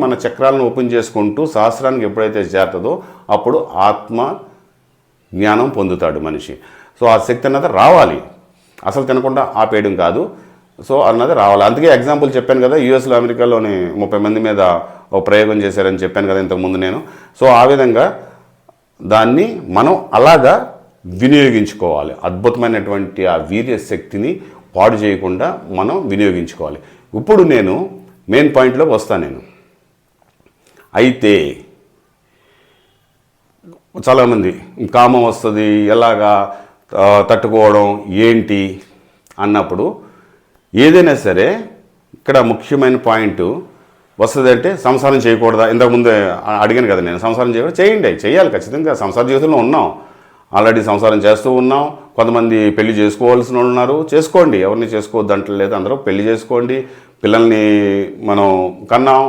మన చక్రాలను ఓపెన్ చేసుకుంటూ సహస్రానికి ఎప్పుడైతే చేరుతుందో అప్పుడు ఆత్మ జ్ఞానం పొందుతాడు మనిషి. సో ఆ శక్తి అన్నది రావాలి, అసలు తినకుండా ఆపేయడం కాదు. సో అన్నది రావాలి. అందుకే ఎగ్జాంపుల్ చెప్పాను కదా, యూఎస్లో అమెరికాలోని 30 మంది మీద ఒక ప్రయోగం చేశారని చెప్పాను కదా ఇంతకుముందు నేను. సో ఆ విధంగా దాన్ని మనం అలాగా వినియోగించుకోవాలి. అద్భుతమైనటువంటి ఆ వీర్య శక్తిని పాడు చేయకుండా మనం వినియోగించుకోవాలి. ఇప్పుడు నేను మెయిన్ పాయింట్లోకి వస్తాను. నేను అయితే చాలామంది కామం వస్తుంది ఎలాగా తట్టుకోవడం ఏంటి అన్నప్పుడు ఏదైనా సరే ఇక్కడ ముఖ్యమైన పాయింట్ వస్తుంది అంటే సంసారం చేయకూడదా. ఇంతకుముందే అడిగాను కదా నేను, సంసారం చేయకూడదు, చేయాలి ఖచ్చితంగా. సంసార జీవితంలో ఉన్నాం, ఆల్రెడీ సంసారం చేస్తూ ఉన్నాం. కొంతమంది పెళ్లి చేసుకోవాల్సిన వాళ్ళు ఉన్నారు, చేసుకోండి, ఎవరిని చేసుకోవద్దు అంటలేదు. అందరూ పెళ్లి చేసుకోండి, పిల్లల్ని మనం కన్నాం.